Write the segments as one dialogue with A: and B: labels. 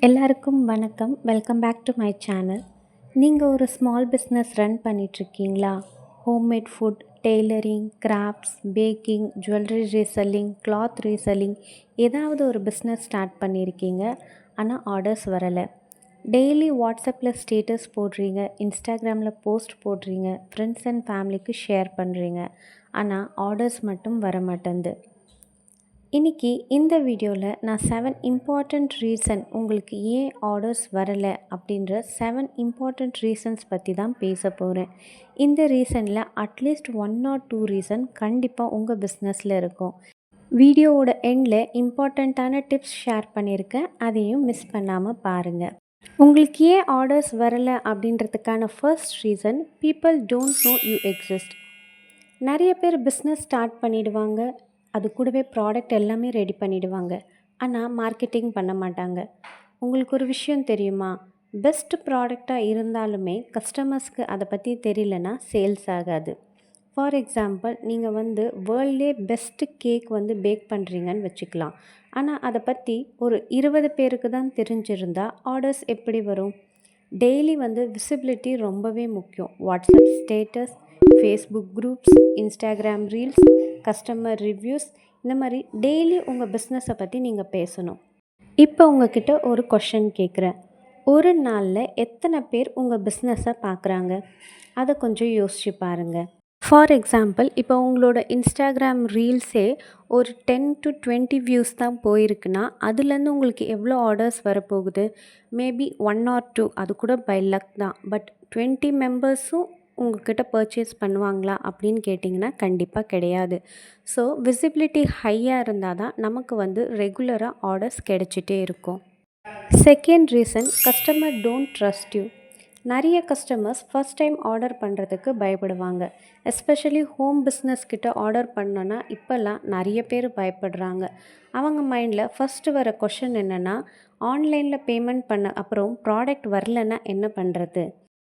A: எல்லாருக்கும் வணக்கம். Welcome back to my channel. நீங்கள் ஒரு ஸ்மால் பிஸ்னஸ் ரன் பண்ணிகிட்ருக்கீங்களா? Homemade food, tailoring, crafts, baking, jewellery reselling, cloth reselling ஏதாவது ஒரு பிஸ்னஸ் ஸ்டார்ட் பண்ணியிருக்கீங்க. ஆனால் ஆர்டர்ஸ் வரலை. டெய்லி வாட்ஸ்அப்பில் ஸ்டேட்டஸ் போடுறீங்க, இன்ஸ்டாகிராமில் போஸ்ட் போடுறீங்க, ஃப்ரெண்ட்ஸ் அண்ட் ஃபேமிலிக்கு ஷேர் பண்ணுறீங்க. ஆனால் ஆர்டர்ஸ் மட்டும் வர மாட்டேங்குது. இன்றைக்கி இந்த வீடியோவில் நான் 7 இம்பார்ட்டண்ட் ரீசன் உங்களுக்கு ஏன் ஆர்டர்ஸ் வரலை அப்படின்ற 7 இம்பார்ட்டண்ட் ரீசன்ஸ் பற்றி தான் பேச போகிறேன். இந்த ரீசனில் அட்லீஸ்ட் 1 or 2 ரீசன் கண்டிப்பாக உங்கள் பிஸ்னஸில் இருக்கும். வீடியோவோட எண்டில் இம்பார்ட்டண்ட்டான டிப்ஸ் ஷேர் பண்ணியிருக்கேன், அதையும் மிஸ் பண்ணாமல் பாருங்கள். உங்களுக்கு ஏன் ஆர்டர்ஸ் வரலை அப்படின்றதுக்கான first reason, people don't know you exist. நிறைய பேர் பிஸ்னஸ் ஸ்டார்ட் பண்ணிடுவாங்க, அது கூடவே ப்ராடக்ட் எல்லாமே ரெடி பண்ணிடுவாங்க. ஆனால் மார்க்கெட்டிங் பண்ண மாட்டாங்க. உங்களுக்கு ஒரு விஷயம் தெரியுமா? பெஸ்ட் ப்ராடக்டாக இருந்தாலுமே கஸ்டமர்ஸ்க்கு அதை பற்றி தெரியலனா சேல்ஸ் ஆகாது. ஃபார் எக்ஸாம்பிள், நீங்கள் வேர்ல்ட்லே பெஸ்ட்டு கேக் பேக் பண்ணுறீங்கன்னு வச்சுக்கலாம். ஆனால் அதை பற்றி ஒரு 20 பேருக்கு தான் தெரிஞ்சிருந்தால் ஆர்டர்ஸ் எப்படி வரும்? டெய்லி விசிபிலிட்டி ரொம்பவே முக்கியம். WhatsApp status, Facebook groups, Instagram reels, customer reviews, இந்த மாதிரி டெய்லி உங்கள் பிஸ்னஸை பற்றி நீங்கள் பேசணும். இப்போ உங்ககிட்ட ஒரு கொஷின் கேட்குறேன். ஒரு நாளில் எத்தனை பேர் உங்கள் பிஸ்னஸை பார்க்குறாங்க? அதை கொஞ்சம் யோசிச்சு பாருங்கள். ஃபார் எக்ஸாம்பிள், இப்போ உங்களோட இன்ஸ்டாகிராம் ரீல்ஸே ஒரு 10 to 20 வியூஸ் தான் போயிருக்குன்னா அதுலேருந்து உங்களுக்கு எவ்வளோ ஆர்டர்ஸ் வரப்போகுது? மேபி 1 or 2, அது கூட பை லக் தான். பட் 20 மெம்பர்ஸும் உங்கள்கிட்ட பர்ச்சேஸ் பண்ணுவாங்களா அப்படின்னு கேட்டிங்கன்னா கண்டிப்பாக கிடையாது. ஸோ விசிபிலிட்டி ஹையாக இருந்தால் தான் நமக்கு ரெகுலராக ஆர்டர்ஸ் கிடைச்சிட்டே இருக்கும். Second reason, customer don't trust you. நிறைய கஸ்டமர்ஸ் ஃபஸ்ட் டைம் ஆர்டர் பண்ணுறதுக்கு பயப்படுவாங்க. எஸ்பெஷலி ஹோம் பிஸ்னஸ் கிட்ட ஆர்டர் பண்ணோன்னா இப்போல்லாம் நிறைய பேர் பயப்படுறாங்க. அவங்க மைண்டில் ஃபஸ்ட்டு வர கொஷின் என்னென்னா, ஆன்லைனில் பேமெண்ட் பண்ண அப்புறம் ப்ராடக்ட் வரலன்னா என்ன பண்ணுறது?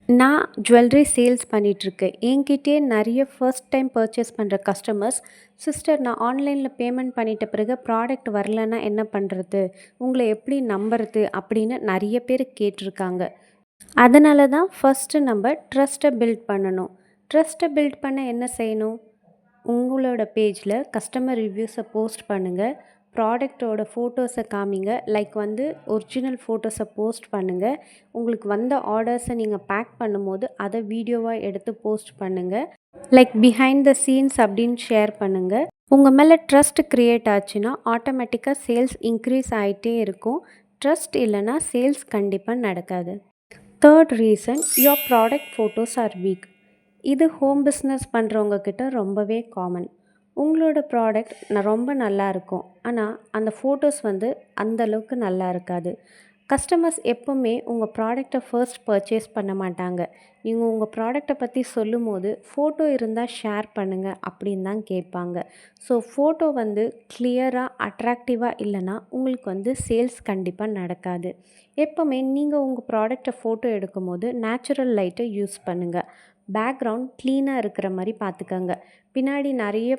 A: நான் ஜுவல்லரி சேல்ஸ் பண்ணிகிட்ருக்கேன். என்கிட்டே நிறைய ஃபர்ஸ்ட் டைம் பர்ச்சேஸ் பண்ணுற கஸ்டமர்ஸ், சிஸ்டர் நான் ஆன்லைனில் பேமெண்ட் பண்ணிட்ட பிறகு ப்ராடக்ட் வரலன்னா என்ன பண்ணுறது? உங்களை எப்படி நம்புறது? அப்படின்னு நிறைய பேர் கேட்டிருக்காங்க. அதனால தான் ஃபஸ்ட்டு நம்ம ட்ரஸ்ட்டை பில்ட் பண்ணணும். ட்ரஸ்ட்டை பில்ட் பண்ண என்ன செய்யணும்? உங்களோட பேஜில் கஸ்டமர் ரிவ்யூஸை போஸ்ட் பண்ணுங்கள். ப்ராடக்டோட ஃபோட்டோஸை காமிங்க. லைக் ஒரிஜினல் ஃபோட்டோஸை போஸ்ட் பண்ணுங்கள். உங்களுக்கு வந்த ஆர்டர்ஸை நீங்கள் பேக் பண்ணும்போது அதை வீடியோவாக எடுத்து போஸ்ட் பண்ணுங்கள். லைக் பிஹைண்ட் த சீன்ஸ் அப்படின்னு ஷேர் பண்ணுங்கள். உங்கள் மேலே ட்ரஸ்ட் க்ரியேட் ஆச்சுன்னா ஆட்டோமேட்டிக்காக சேல்ஸ் இன்க்ரீஸ் ஆகிட்டே இருக்கும். ட்ரஸ்ட் இல்லைன்னா சேல்ஸ் கண்டிப்பாக நடக்காது. Third reason, your product photos R week. இது ஹோம் பிஸ்னஸ் பண்ணுறவங்க கிட்ட ரொம்பவே காமன். உங்களோட ப்ராடக்ட் ரொம்ப நல்லா இருக்கும், ஆனால் அந்த ஃபோட்டோஸ் அந்தளவுக்கு நல்லா இருக்காது. கஸ்டமர்ஸ் எப்போவுமே உங்கள் ப்ராடக்டை ஃபர்ஸ்ட் பர்ச்சேஸ் பண்ண மாட்டாங்க. நீங்கள் உங்கள் ப்ராடக்டை பற்றி சொல்லும் போது ஃபோட்டோ இருந்தால் ஷேர் பண்ணுங்கள் அப்படின்னு தான் கேட்பாங்க. ஸோ ஃபோட்டோ கிளியராக அட்ராக்டிவாக இல்லைன்னா உங்களுக்கு சேல்ஸ் கண்டிப்பாக நடக்காது. எப்போவுமே நீங்கள் உங்கள் ப்ராடக்டை ஃபோட்டோ எடுக்கும் போது நேச்சுரல் லைட்டை யூஸ் பண்ணுங்கள். பேக்ரவுண்ட் க்ளீனாக இருக்கிற மாதிரி பார்த்துக்கங்க. பின்னாடி நிறைய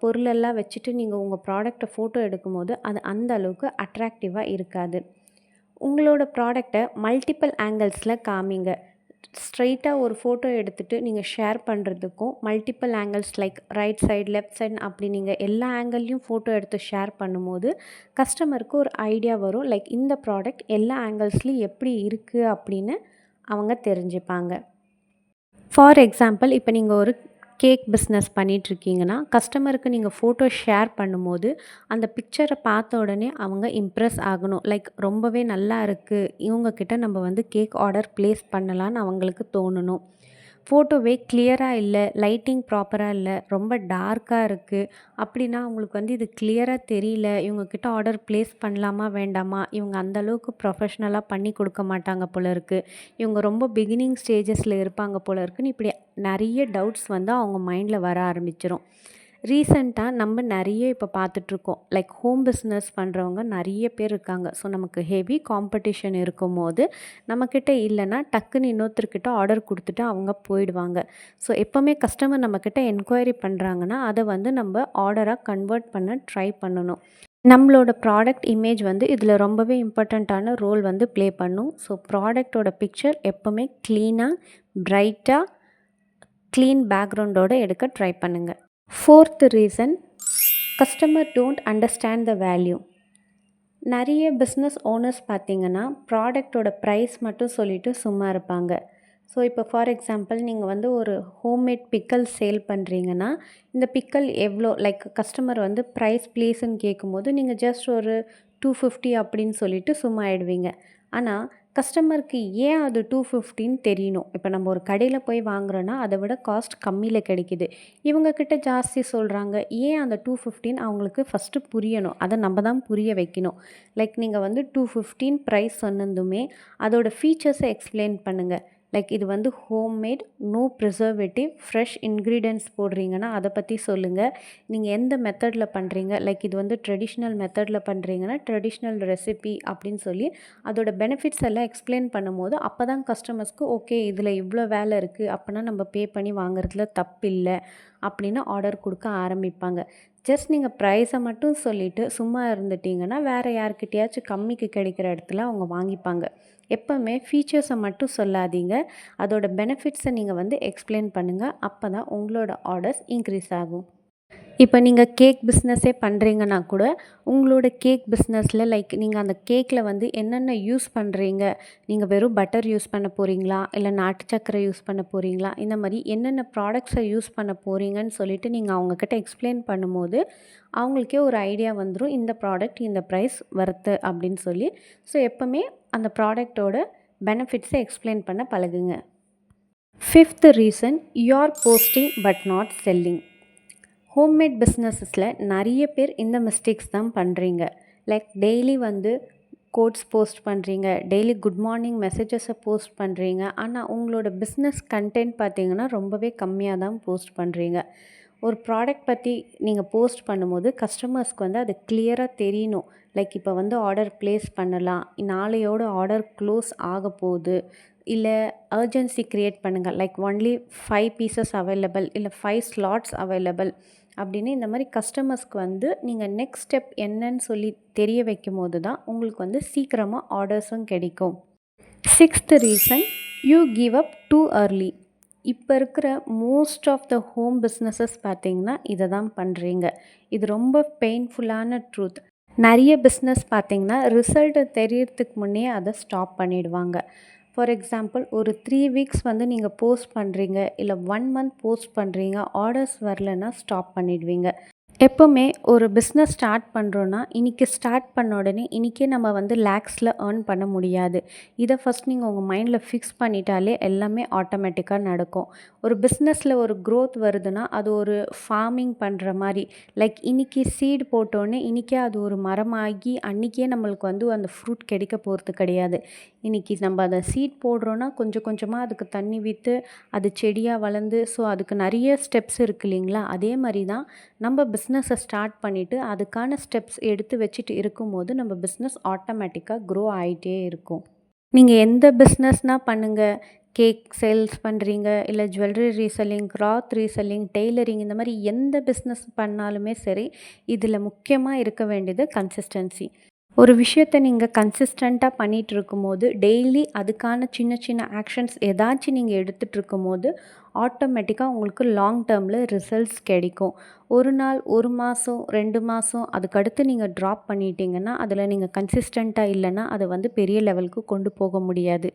A: பொருளெல்லாம் வச்சுட்டு நீங்கள் உங்கள் ப்ராடக்டை ஃபோட்டோ எடுக்கும்போது அது அந்த அளவுக்கு அட்ராக்டிவாக இருக்காது. உங்களோட ப்ராடக்டை மல்டிபிள் ஆங்கிள்ஸில் காமிங்க. ஸ்ட்ரைட்டாக ஒரு ஃபோட்டோ எடுத்துகிட்டு நீங்கள் ஷேர் பண்ணுறதுக்கும், multiple angles like right side, left side, அப்படி நீங்கள் எல்லா ஆங்கிள்லையும் ஃபோட்டோ எடுத்து ஷேர் பண்ணும்போது கஸ்டமருக்கு ஒரு ஐடியா வரும். லைக் இந்த ப்ராடக்ட் எல்லா ஆங்கிள்ஸ்லையும் எப்படி இருக்குது அப்படின்னு அவங்க தெரிஞ்சுப்பாங்க. ஃபார் எக்ஸாம்பிள், இப்போ நீங்கள் ஒரு கேக் பிஸ்னஸ் பண்ணிகிட்ருக்கீங்கன்னா கஸ்டமருக்கு நீங்கள் ஃபோட்டோ ஷேர் பண்ணும்போது அந்த பிக்சரை பார்த்த உடனே அவங்க இம்ப்ரெஸ் ஆகணும். லைக் ரொம்பவே நல்லா இருக்குது, இவங்கக்கிட்ட நம்ம கேக் ஆர்டர் ப்ளேஸ் பண்ணலான்னு அவங்களுக்கு தோணணும். ஃபோட்டோவே கிளியராக இல்லை, லைட்டிங் ப்ராப்பராக இல்லை, ரொம்ப டார்க்காக இருக்குது அப்படின்னா அவங்களுக்கு இது கிளியராக தெரியல, இவங்கக்கிட்ட ஆர்டர் ப்ளேஸ் பண்ணலாமா வேண்டாமா, இவங்க அந்தளவுக்கு ப்ரொஃபஷ்னலாக பண்ணி கொடுக்க மாட்டாங்க போல இருக்குது, இவங்க ரொம்ப பிகினிங் ஸ்டேஜஸில் இருப்பாங்க போல இருக்குன்னு இப்படி நிறைய டவுட்ஸ் அவங்க மைண்டில் வர ஆரம்பிச்சிடும். ரீசெண்டாக நம்ம நிறைய இப்போ பார்த்துட்ருக்கோம். லைக் ஹோம் பிஸ்னஸ் பண்ணுறவங்க நிறைய பேர் இருக்காங்க. ஸோ நமக்கு ஹெவி காம்படிஷன் இருக்கும் போது நம்மக்கிட்ட இல்லைன்னா டக்குன்னு இன்னொருத்தர்கிட்ட ஆர்டர் கொடுத்துட்டு அவங்க போயிடுவாங்க. ஸோ எப்போவுமே கஸ்டமர் நம்மக்கிட்ட என்கொயரி பண்ணுறாங்கன்னா அதை நம்ம ஆர்டராக கன்வெர்ட் பண்ண ட்ரை பண்ணணும். நம்மளோட ப்ராடக்ட் இமேஜ் வந்து இதில் ரொம்பவே இம்பார்ட்டண்ட்டான ரோல் வந்து ப்ளே பண்ணும். ஸோ ப்ராடக்ட்டோட பிக்சர் எப்போவுமே க்ளீனாக, பிரைட்டாக, க்ளீன் பேக்ரவுண்டோட எடுக்க ட்ரை பண்ணுங்கள். Fourth reason, customer don't understand the value. நிறைய பிஸ்னஸ் ஓனர்ஸ் பார்த்தீங்கன்னா ப்ராடக்ட்டோட ப்ரைஸ் மட்டும் சொல்லிட்டு சும்மா இருப்பாங்க. ஸோ இப்போ ஃபார் எக்ஸாம்பிள் நீங்கள் வந்து ஒரு ஹோம்மேட் பிக்கல் சேல் பண்ணுறீங்கன்னா, இந்த பிக்கல் எவ்வளோ லைக் கஸ்டமர் வந்து ப்ரைஸ் ப்ளீஸ்ன்னு கேட்கும்போது நீங்கள் ஜஸ்ட் ஒரு 250 அப்படின்னு சொல்லிட்டு சும்மா ஆயிடுவீங்க. ஆனால் கஸ்டமருக்கு ஏன் அது 250ன்னு தெரியணும். இப்போ நம்ம ஒரு கடையில் போய் வாங்குறோன்னா அதை விட காஸ்ட் கம்மியில் கிடைக்குது. இவங்க கிட்ட ஜாஸ்தி சொல்கிறாங்க. ஏன் அந்த 250ன்னு அவங்களுக்கு ஃபஸ்ட்டு புரியணும். அதை நம்ம தான் புரிய வைக்கணும். லைக் நீங்கள் வந்து 215 ப்ரைஸ் சொன்னதுமே அதோட ஃபீச்சர்ஸை எக்ஸ்பிளைன் பண்ணுங்கள். லைக் இது வந்து homemade, no preservative, fresh ingredients போடுறீங்கன்னா அதை பற்றி சொல்லுங்கள். நீங்கள் எந்த மெத்தடில் பண்ணுறீங்க, லைக் இது வந்து ட்ரெடிஷ்னல் மெத்தடில் பண்ணுறீங்கன்னா ட்ரெடிஷ்னல் ரெசிபி அப்படின்னு சொல்லி அதோட பெனிஃபிட்ஸ் எல்லாம் எக்ஸ்பிளைன் பண்ணும்போது அப்போ தான் கஸ்டமர்ஸ்க்கு ஓகே இதில் இவ்வளோ வேலை இருக்குது அப்போனா நம்ம பே பண்ணி வாங்குறதுல தப்பில்லை அப்படின்னு ஆர்டர் கொடுக்க ஆரம்பிப்பாங்க. ஜஸ்ட் நீங்கள் ப்ரைஸை மட்டும் சொல்லிவிட்டு சும்மா இருந்துட்டிங்கன்னா வேறு யார்கிட்டயாச்சும் கம்மிக்கு கிடைக்கிற இடத்துல அவங்க வாங்கிப்பாங்க. எப்போவுமே ஃபீச்சர்ஸை மட்டும் சொல்லாதீங்க. அதோட பெனிஃபிட்ஸை நீங்கள் வந்து எக்ஸ்பிளைன் பண்ணுங்கள். அப்போ தான் உங்களோட ஆர்டர்ஸ் இன்க்ரீஸ் ஆகும். இப்போ நீங்கள் கேக் பிஸ்னஸே பண்ணுறீங்கன்னா கூட உங்களோட கேக் பிஸ்னஸில் லைக் நீங்கள் அந்த கேக்கில் வந்து என்னென்ன யூஸ் பண்ணுறீங்க, நீங்கள் வெறும் பட்டர் யூஸ் பண்ண போகிறீங்களா, இல்லை நாட்டு சர்க்கரை யூஸ் பண்ண போகிறீங்களா, இந்த மாதிரி என்னென்ன ப்ராடக்ட்ஸை யூஸ் பண்ண போகிறீங்கன்னு சொல்லிட்டு நீங்கள் அவங்கக்கிட்ட எக்ஸ்பிளைன் பண்ணும்போது அவங்களுக்கே ஒரு ஐடியா வந்துடும் இந்த ப்ராடக்ட் இந்த ப்ரைஸ் வருது அப்படின்னு சொல்லி. ஸோ எப்போவுமே அந்த ப்ராடக்டோட பெனிஃபிட்ஸை எக்ஸ்பிளைன் பண்ண பழகுங்க. Fifth reason, you are posting but not selling. Homemade பிஸ்னஸஸில் நிறைய பேர் இந்த மிஸ்டேக்ஸ் தான் பண்ணுறீங்க. லைக் டெய்லி வந்து கோட்ஸ் போஸ்ட் பண்ணுறீங்க, டெய்லி குட் மார்னிங் மெசேஜஸை போஸ்ட் பண்ணுறீங்க. ஆனால் உங்களோட பிஸ்னஸ் கண்டென்ட் பார்த்திங்கன்னா ரொம்பவே கம்மியாக தான் போஸ்ட் பண்ணுறீங்க. ஒரு ப்ராடக்ட் பற்றி நீங்கள் போஸ்ட் பண்ணும்போது கஸ்டமர்ஸ்க்கு வந்து அது கிளியராக தெரியணும். லைக் இப்போ வந்து ஆர்டர் ப்ளேஸ் பண்ணலாம், நாளையோட ஆர்டர் க்ளோஸ் ஆக போகுது, இல்லை அர்ஜென்சி க்ரியேட் பண்ணுங்கள், லைக் ஒன்லி 5 பீசஸ் அவைலபிள், இல்லை 5 ஸ்லாட்ஸ் அவைலபிள் அப்படின்னு இந்த மாதிரி கஸ்டமர்ஸ்க்கு வந்து நீங்கள் நெக்ஸ்ட் ஸ்டெப் என்னன்னு சொல்லி தெரிய வைக்கும் போது தான் உங்களுக்கு வந்து சீக்கிரமாக ஆர்டர்ஸும் கிடைக்கும். Sixth reason, you give up too early. இப்போ இருக்கிற most of the home businesses பார்த்திங்கன்னா இதை தான் பண்ணுறீங்க. இது ரொம்ப பெயின்ஃபுல்லான ட்ரூத். நிறைய பிஸ்னஸ் பார்த்திங்கன்னா ரிசல்ட்டு தெரியறதுக்கு முன்னே அதை ஸ்டாப் பண்ணிடுவாங்க. ஃபார் எக்ஸாம்பிள் ஒரு 3 வீக்ஸ் வந்து நீங்கள் போஸ்ட் பண்ணுறீங்க, இல்லை 1 மந்த் போஸ்ட் பண்ணுறீங்க, ஆர்டர்ஸ் வரலன்னா ஸ்டாப் பண்ணிடுவீங்க. எப்போவுமே ஒரு பிஸ்னஸ் ஸ்டார்ட் பண்ணுறோன்னா இன்றைக்கி ஸ்டார்ட் பண்ண உடனே இன்றைக்கே நம்ம வந்து லேக்ஸில் ஏர்ன் பண்ண முடியாது. இதை ஃபஸ்ட் நீங்கள் உங்கள் மைண்டில் ஃபிக்ஸ் பண்ணிட்டாலே எல்லாமே ஆட்டோமேட்டிக்காக நடக்கும். ஒரு பிஸ்னஸில் ஒரு க்ரோத் வருதுன்னா அது ஒரு ஃபார்மிங் பண்ணுற மாதிரி. லைக் இன்றைக்கி சீடு போட்டோன்னே இன்றைக்கே அது ஒரு மரமாகி அன்றைக்கே நம்மளுக்கு வந்து அந்த ஃப்ரூட் கிடைக்க போகிறது கிடையாது. இன்றைக்கி நம்ம அதை சீட் போடுறோன்னா கொஞ்சம் கொஞ்சமாக அதுக்கு தண்ணி விட்டு அது செடியாக வளர்ந்து ஸோ அதுக்கு நிறைய ஸ்டெப்ஸ் இருக்குது இல்லைங்களா. அதே மாதிரி தான் நம்ம பிஸ்னஸை ஸ்டார்ட் பண்ணிவிட்டு அதுக்கான ஸ்டெப்ஸ் எடுத்து வச்சுட்டு இருக்கும்போது நம்ம பிஸ்னஸ் ஆட்டோமேட்டிக்காக க்ரோ ஆகிட்டே இருக்கும். நீங்கள் எந்த பிஸ்னஸ்னால் பண்ணுங்கள், கேக் சேல்ஸ் பண்ணுறீங்க, இல்லை jewellery reselling, cloth reselling, tailoring, இந்த மாதிரி எந்த பிஸ்னஸ் பண்ணாலுமே சரி இதில் முக்கியமாக இருக்க வேண்டியது கன்சிஸ்டன்சி. ஒரு விஷயத்தை நீங்கள் கன்சிஸ்டண்ட்டாக பண்ணிகிட்டு இருக்கும்போது டெய்லி அதுக்கான சின்ன சின்ன ஆக்ஷன்ஸ் ஏதாச்சும் நீங்கள் எடுத்துகிட்டு இருக்கும்போது ஆட்டோமேட்டிக்காக உங்களுக்கு லாங் டேர்மில் ரிசல்ட்ஸ் கிடைக்கும். ஒரு நாள், ஒரு மாதம், 2 மாதம் அதுக்கடுத்து நீங்கள் ட்ராப் பண்ணிட்டீங்கன்னா அதில் நீங்கள் கன்சிஸ்டண்ட்டாக இல்லைன்னா அதை வந்து பெரிய லெவலுக்கு கொண்டு போக முடியாது.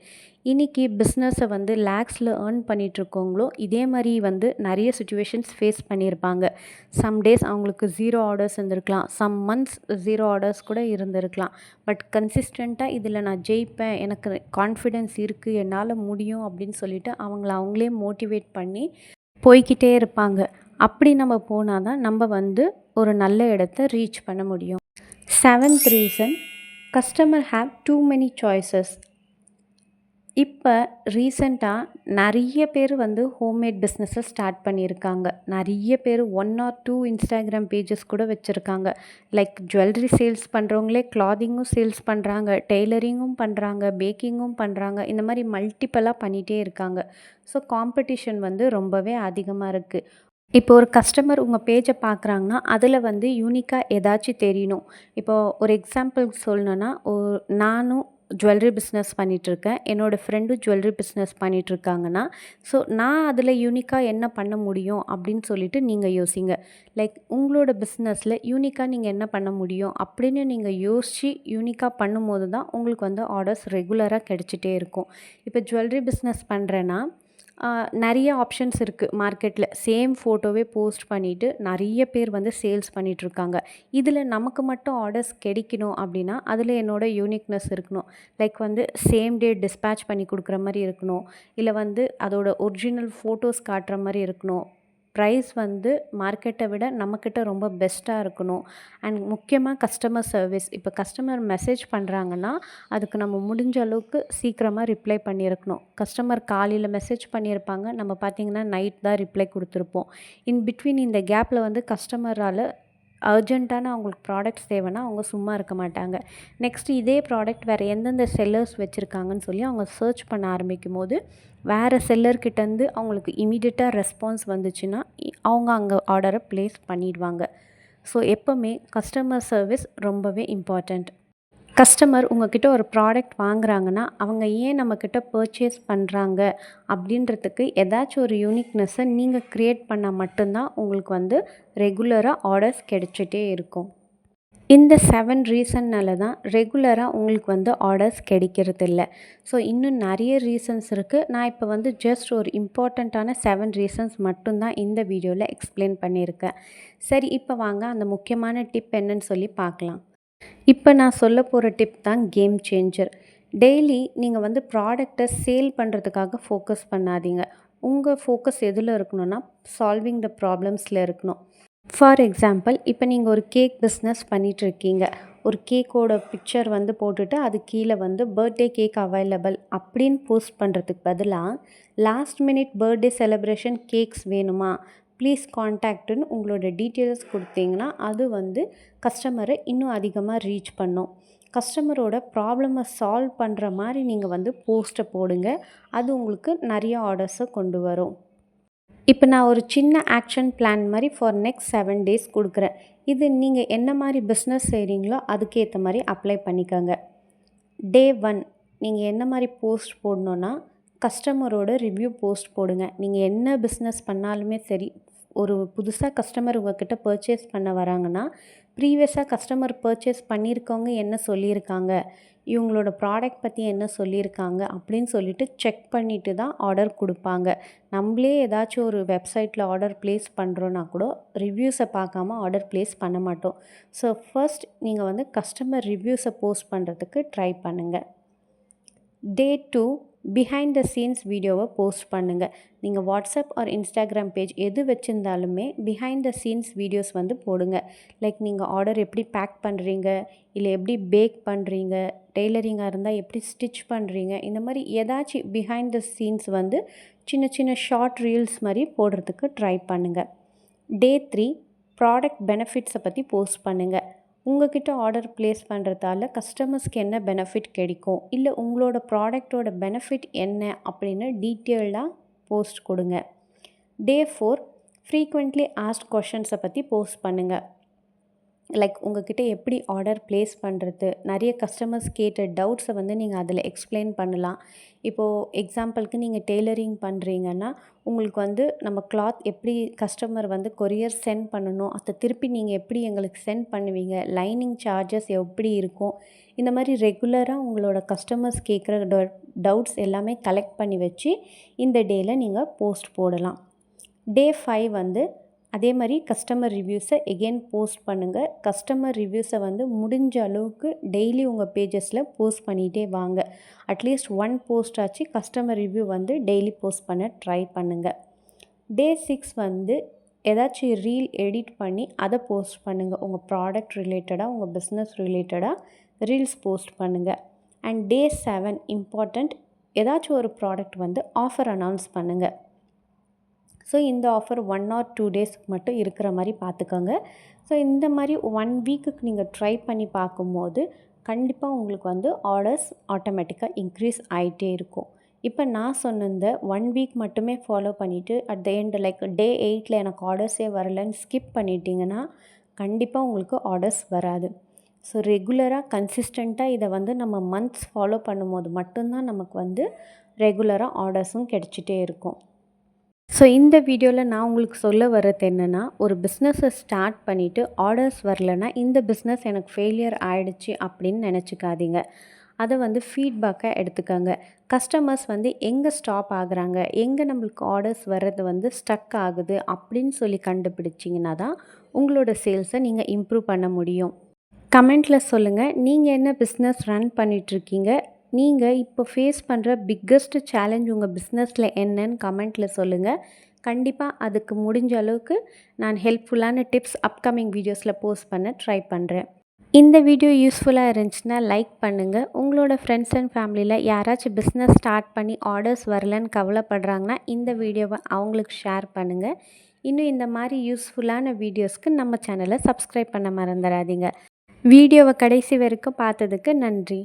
A: இன்றைக்கி பிஸ்னஸை வந்து லேக்ஸில் ஏர்ன் பண்ணிகிட்ருக்கவங்களோ இதே மாதிரி வந்து நிறைய சுச்சுவேஷன்ஸ் ஃபேஸ் பண்ணியிருப்பாங்க. சம் டேஸ் அவங்களுக்கு 0 ஆர்டர்ஸ் இருந்திருக்கலாம், சம் மந்த்ஸ் 0 ஆர்டர்ஸ் கூட இருந்திருக்கலாம். பட் கன்சிஸ்டண்ட்டாக இதில் நான் ஜெயிப்பேன், எனக்கு கான்ஃபிடென்ஸ் இருக்குது, என்னால் முடியும் அப்படின்னு சொல்லிட்டு அவங்களே மோட்டிவேட் பண்ணி போய்க்கிட்டே இருப்பாங்க. அப்படி நம்ம போனால் தான் நம்ம வந்து ஒரு நல்ல இடத்த ரீச் பண்ண முடியும். 7th reason, customer have too many choices. இப்போ ரீசெண்டாக நிறைய பேர் வந்து ஹோம்மேட் பிஸ்னஸை ஸ்டார்ட் பண்ணியிருக்காங்க. நிறைய பேர் 1 or 2 இன்ஸ்டாகிராம் பேஜஸ் கூட வச்சுருக்காங்க. லைக் ஜுவல்லரி சேல்ஸ் பண்ணுறவங்களே கிளாத்திங்கும் சேல்ஸ் பண்ணுறாங்க, டெய்லரிங்கும் பண்ணுறாங்க, பேக்கிங்கும் பண்ணுறாங்க. இந்த மாதிரி மல்டிப்பலாக பண்ணிகிட்டே இருக்காங்க. ஸோ காம்படிஷன் வந்து ரொம்பவே அதிகமாக இருக்குது. இப்போ ஒரு கஸ்டமர் உங்கள் பேஜை பார்க்குறாங்கன்னா, அதில் வந்து யூனிக்காக ஏதாச்சும் தெரியணும். இப்போ ஒரு எக்ஸாம்பிளுக்கு சொல்லணும்னா, நானும் ஜுவல்லரி பிஸ்னஸ் பண்ணிகிட்ருக்கேன். என்னோடய ஃப்ரெண்டும் ஜுவல்லரி பிஸ்னஸ் பண்ணிகிட்ருக்காங்கன்னா, ஸோ நான் அதில் யூனிக்காக என்ன பண்ண முடியும் அப்படின்னு சொல்லிட்டு நீங்கள் யோசிங்க. லைக் உங்களோட பிஸ்னஸில் யூனிக்காக நீங்கள் என்ன பண்ண முடியும் அப்படின்னு நீங்கள் யோசித்து யூனிக்காக பண்ணும்போது தான் உங்களுக்கு வந்து ஆர்டர்ஸ் ரெகுலராக கிடைச்சிட்டே இருக்கும். இப்போ ஜுவல்லரி பிஸ்னஸ் பண்ணுறேன்னா நெறைய ஆப்ஷன்ஸ் இருக்குது மார்க்கெட்டில். சேம் ஃபோட்டோவே போஸ்ட் பண்ணிவிட்டு நெறைய பேர் வந்து சேல்ஸ் பண்ணிகிட்ருக்காங்க. இதில் நமக்கு மட்டும் ஆர்டர்ஸ் கிடைக்கணும் அப்படின்னா, அதில் என்னோட யூனிக்னஸ் இருக்கணும். லைக் வந்து சேம் டே டிஸ்பேட்ச் பண்ணி குடுக்குற மாரி இருக்கணும். இல்ல வந்து அதோட ஒரிஜினல் ஃபோட்டோஸ் காட்டுற மாரி இருக்கணும். ப்ரைஸ் வந்து மார்க்கெட்டை விட நம்மக்கிட்ட ரொம்ப பெஸ்ட்டாக இருக்கணும். அண்ட் முக்கியமாக கஸ்டமர் சர்வீஸ். இப்போ கஸ்டமர் மெசேஜ் பண்ணுறாங்கன்னா, அதுக்கு நம்ம முடிஞ்ச அளவுக்கு சீக்கிரமாக ரிப்ளை பண்ணியிருக்கணும். கஸ்டமர் காலையில் மெசேஜ் பண்ணியிருப்பாங்க. நம்ம பார்த்திங்கன்னா நைட் தான் ரிப்ளை குடுத்துருப்போம். இன் பிட்வீன் இந்த கேப்பில் வந்து கஸ்டமரால் அர்ஜென்ட்டான அவங்களுக்கு ப்ராடக்ட்ஸ் தேவைன்னா அவங்க சும்மா இருக்க மாட்டாங்க. நெக்ஸ்ட்டு இதே ப்ராடக்ட் வேறு எந்தெந்த செல்லர்ஸ் வச்சுருக்காங்கன்னு சொல்லி அவங்க சர்ச் பண்ண ஆரம்பிக்கும்போது, வேறு செல்லர்கிட்டேருந்து அவங்களுக்கு இமீடியட்டாக ரெஸ்பான்ஸ் வந்துச்சுன்னா, அவங்க அங்கே ஆர்டரை ப்ளேஸ் பண்ணிடுவாங்க. ஸோ எப்போவுமே கஸ்டமர் சர்வீஸ் ரொம்பவே இம்பார்ட்டண்ட். கஸ்டமர் உங்ககிட்ட ஒரு ப்ராடக்ட் வாங்குறாங்கன்னா, அவங்க ஏன் நம்மக்கிட்ட பர்ச்சேஸ் பண்ணுறாங்க அப்படின்றதுக்கு ஏதாச்சும் ஒரு யூனிக்னெஸ்ஸை நீங்கள் க்ரியேட் பண்ணால் மட்டும்தான் உங்களுக்கு வந்து ரெகுலராக ஆர்டர்ஸ் கிடைச்சிட்டே இருக்கும். இந்த 7 ரீசன்னால தான் ரெகுலராக உங்களுக்கு வந்து ஆர்டர்ஸ் கிடைக்கிறதில்ல. ஸோ இன்னும் நிறைய ரீசன்ஸ் இருக்குது. நான் இப்போ வந்து ஜஸ்ட் ஒரு இம்பார்ட்டண்ட்டான 7 ரீசன்ஸ் மட்டும்தான் இந்த வீடியோவில் எக்ஸ்பிளைன் பண்ணியிருக்கேன். சரி, இப்போ வாங்க அந்த முக்கியமான டிப் என்னன்னு சொல்லி பார்க்கலாம். இப்போ நான் சொல்ல போகிற டிப் தான் கேம் சேஞ்சர். டெய்லி நீங்கள் வந்து ப்ராடக்டை சேல் பண்ணுறதுக்காக ஃபோக்கஸ் பண்ணாதீங்க. உங்கள் ஃபோக்கஸ் எதில் இருக்கணும்னா, சால்விங் த ப்ராப்ளம்ஸில் இருக்கணும். ஃபார் எக்ஸாம்பிள், இப்போ நீங்கள் ஒரு கேக் பிஸ்னஸ் பண்ணிகிட்ருக்கீங்க. ஒரு கேக்கோட பிக்சர் வந்து போட்டுட்டு அது கீழே வந்து பர்த்டே கேக் அவைலபிள் அப்படின்னு போஸ்ட் பண்ணுறதுக்கு பதிலாக, last minute birthday celebration cakes வேணுமா, ப்ளீஸ் கான்டாக்ட்டுன்னு உங்களோட டீட்டெயில்ஸ் கொடுத்தீங்கன்னா, அது வந்து கஸ்டமரை இன்னும் அதிகமாக ரீச் பண்ணும். கஸ்டமரோட ப்ராப்ளமை சால்வ் பண்ணுற மாதிரி நீங்கள் வந்து போஸ்ட்டை போடுங்க. அது உங்களுக்கு நிறைய ஆர்டர்ஸை கொண்டு வரும். இப்போ நான் ஒரு சின்ன ஆக்ஷன் பிளான் மாதிரி ஃபார் நெக்ஸ்ட் 7 டேஸ் கொடுக்குறேன். இது நீங்கள் என்ன மாதிரி பிஸ்னஸ் செய்கிறீங்களோ அதுக்கேற்ற மாதிரி அப்ளை பண்ணிக்கோங்க. டே 1 நீங்கள் என்ன மாதிரி போஸ்ட் போடணுன்னா, கஸ்டமரோட ரிவ்யூ போஸ்ட் போடுங்க. நீங்கள் என்ன பிஸ்னஸ் பண்ணாலுமே சரி, ஒரு புதுசாக கஸ்டமர் உங்கள்கிட்ட பர்ச்சேஸ் பண்ண வராங்கன்னா, ப்ரீவியஸாக கஸ்டமர் பர்ச்சேஸ் பண்ணியிருக்கவங்க என்ன சொல்லியிருக்காங்க, இவங்களோட ப்ராடக்ட் பற்றி என்ன சொல்லியிருக்காங்க அப்படின்னு சொல்லிட்டு செக் பண்ணிவிட்டு தான் ஆர்டர் கொடுப்பாங்க. நம்மளே ஏதாச்சும் ஒரு வெப்சைட்டில் ஆர்டர் ப்ளேஸ் பண்ணுறோன்னா கூட ரிவ்யூஸை பார்க்காம ஆர்டர் ப்ளேஸ் பண்ண மாட்டோம். ஸோ ஃபர்ஸ்ட் நீங்கள் வந்து கஸ்டமர் ரிவ்யூஸை போஸ்ட் பண்ணுறதுக்கு ட்ரை பண்ணுங்கள். டே 2 பிஹைண்ட் த சீன்ஸ் வீடியோவை போஸ்ட் பண்ணுங்கள். நீங்கள் வாட்ஸ்அப் ஆர் இன்ஸ்டாகிராம் பேஜ் எது வச்சுருந்தாலுமே பிஹைண்ட் த சீன்ஸ் வீடியோஸ் வந்து போடுங்க. லைக் நீங்கள் ஆர்டர் எப்படி பேக் பண்ணுறீங்க, இல்லை எப்படி பேக் பண்ணுறீங்க, டெய்லரிங்காக இருந்தால் எப்படி ஸ்டிச் பண்ணுறீங்க, இந்த மாதிரி ஏதாச்சும் பிஹைண்ட் த சீன்ஸ் வந்து சின்ன சின்ன ஷார்ட் ரீல்ஸ் மாதிரி போடுறதுக்கு ட்ரை பண்ணுங்கள். டே 3 ப்ராடக்ட் பெனிஃபிட்ஸை பற்றி போஸ்ட் பண்ணுங்கள். உங்கள்கிட்ட ஆர்டர் ப்ளேஸ் பண்ணுறதால கஸ்டமர்ஸ்க்கு என்ன பெனிஃபிட் கிடைக்கும், இல்லை உங்களோட ப்ராடக்டோட பெனிஃபிட் என்ன அப்படின்னு டீட்டெயில்டாக போஸ்ட் கொடுங்க. டே 4 ஃப்ரீக்வெண்ட்லி ஆஸ்க்ட் கொஷின்ஸை பற்றி போஸ்ட் பண்ணுங்கள். லைக் உங்கள்கிட்ட எப்படி ஆர்டர் ப்ளேஸ் பண்ணுறது, நிறைய கஸ்டமர்ஸ் கேட்ட டவுட்ஸை வந்து நீங்கள் அதில் எக்ஸ்பிளைன் பண்ணலாம். இப்போது எக்ஸாம்பிளுக்கு நீங்கள் டெய்லரிங் பண்ணுறீங்கன்னா, உங்களுக்கு வந்து நம்ம கிளாத் எப்படி கஸ்டமர் வந்து கொரியர் சென்ட் பண்ணணும், அதை திருப்பி நீங்கள் எப்படி எங்களுக்கு சென்ட் பண்ணுவீங்க, லைனிங் சார்ஜஸ் எப்படி இருக்கும், இந்த மாதிரி ரெகுலராக உங்களோட கஸ்டமர்ஸ் கேட்குற டவுட்ஸ் எல்லாமே கலெக்ட் பண்ணி வச்சு இந்த டேயில் நீங்கள் போஸ்ட் போடலாம். டே 5 வந்து அதே மாதிரி கஸ்டமர் ரிவ்யூஸை எகெயின் போஸ்ட் பண்ணுங்கள். கஸ்டமர் ரிவ்யூஸை வந்து முடிஞ்ச அளவுக்கு டெய்லி உங்கள் பேஜஸில் போஸ்ட் பண்ணிகிட்டே வாங்க. அட்லீஸ்ட் 1 போஸ்ட் ஆச்சு கஸ்டமர் ரிவ்யூ வந்து டெய்லி போஸ்ட் பண்ண ட்ரை பண்ணுங்கள். டே 6 வந்து ஏதாச்சும் ரீல் எடிட் பண்ணி அதை போஸ்ட் பண்ணுங்கள். உங்கள் ப்ராடக்ட் ரிலேட்டடாக, உங்கள் பிஸ்னஸ் ரிலேட்டடாக ரீல்ஸ் போஸ்ட் பண்ணுங்கள். அண்ட் டே 7 இம்பார்ட்டண்ட், ஏதாச்சும் ஒரு ப்ராடக்ட் வந்து ஆஃபர் அனௌன்ஸ் பண்ணுங்கள். ஸோ இந்த ஆஃபர் 1 ஆர் 2 டேஸ்க்கு மட்டும் இருக்கிற மாதிரி பார்த்துக்கோங்க. ஸோ இந்த மாதிரி 1 வீக்குக்கு நீங்கள் ட்ரை பண்ணி பார்க்கும்போது கண்டிப்பாக உங்களுக்கு வந்து ஆர்டர்ஸ் ஆட்டோமேட்டிக்காக இன்க்ரீஸ் ஆகிட்டே இருக்கும். இப்போ நான் சொன்ன இந்த 1 வீக் மட்டுமே ஃபாலோ பண்ணிவிட்டு அட் த எண்ட் லைக் டே 8ல் எனக்கு ஆர்டர்ஸே வரலன்னு ஸ்கிப் பண்ணிட்டீங்கன்னா கண்டிப்பாக உங்களுக்கு ஆர்டர்ஸ் வராது. ஸோ ரெகுலராக கன்சிஸ்டண்ட்டாக இதை வந்து நம்ம மந்த்ஸ் ஃபாலோ பண்ணும்போது மட்டும்தான் நமக்கு வந்து ரெகுலராக ஆர்டர்ஸும் கிடச்சிட்டே இருக்கும். ஸோ இந்த வீடியோவில் நான் உங்களுக்கு சொல்ல வர்றது என்னென்னா, ஒரு பிஸ்னஸை ஸ்டார்ட் பண்ணிவிட்டு ஆர்டர்ஸ் வரலன்னா இந்த பிஸ்னஸ் எனக்கு ஃபெயிலியர் ஆகிடுச்சு அப்படின்னு நினச்சிக்காதீங்க. அதை வந்து ஃபீட்பேக்காக எடுத்துக்கோங்க. கஸ்டமர்ஸ் வந்து எங்கே ஸ்டாப் ஆகுறாங்க, எங்கே நம்மளுக்கு ஆர்டர்ஸ் வர்றது வந்து ஸ்டக் ஆகுது அப்படின்னு சொல்லி கண்டுபிடிச்சிங்கன்னா தான் உங்களோட சேல்ஸை நீங்கள் இம்ப்ரூவ் பண்ண முடியும். கமெண்ட்டில் சொல்லுங்கள், நீங்கள் என்ன பிஸ்னஸ் ரன் பண்ணிகிட்ருக்கீங்க, நீங்கள் இப்போ ஃபேஸ் பண்ணுற பிக்கஸ்ட் சேலஞ்ச் உங்கள் பிஸ்னஸில் என்னன்னு கமெண்ட்டில் சொல்லுங்கள். கண்டிப்பாக அதுக்கு முடிஞ்ச அளவுக்கு நான் ஹெல்ப்ஃபுல்லான டிப்ஸ் அப்கமிங் வீடியோஸில் போஸ்ட் பண்ண ட்ரை பண்ணுறேன். இந்த வீடியோ யூஸ்ஃபுல்லாக இருந்துச்சுன்னா லைக் பண்ணுங்கள். உங்களோட ஃப்ரெண்ட்ஸ் அண்ட் ஃபேமிலியில் யாராச்சும் பிஸ்னஸ் ஸ்டார்ட் பண்ணி ஆர்டர்ஸ் வரலன்னு கவலைப்படுறாங்கன்னா இந்த வீடியோவை அவங்களுக்கு ஷேர் பண்ணுங்கள். இன்னும் இந்த மாதிரி யூஸ்ஃபுல்லான வீடியோஸ்க்கு நம்ம சேனலை சப்ஸ்கிரைப் பண்ண மறந்துடாதீங்க. வீடியோவை கடைசி வரைக்கும் பார்த்ததுக்கு நன்றி.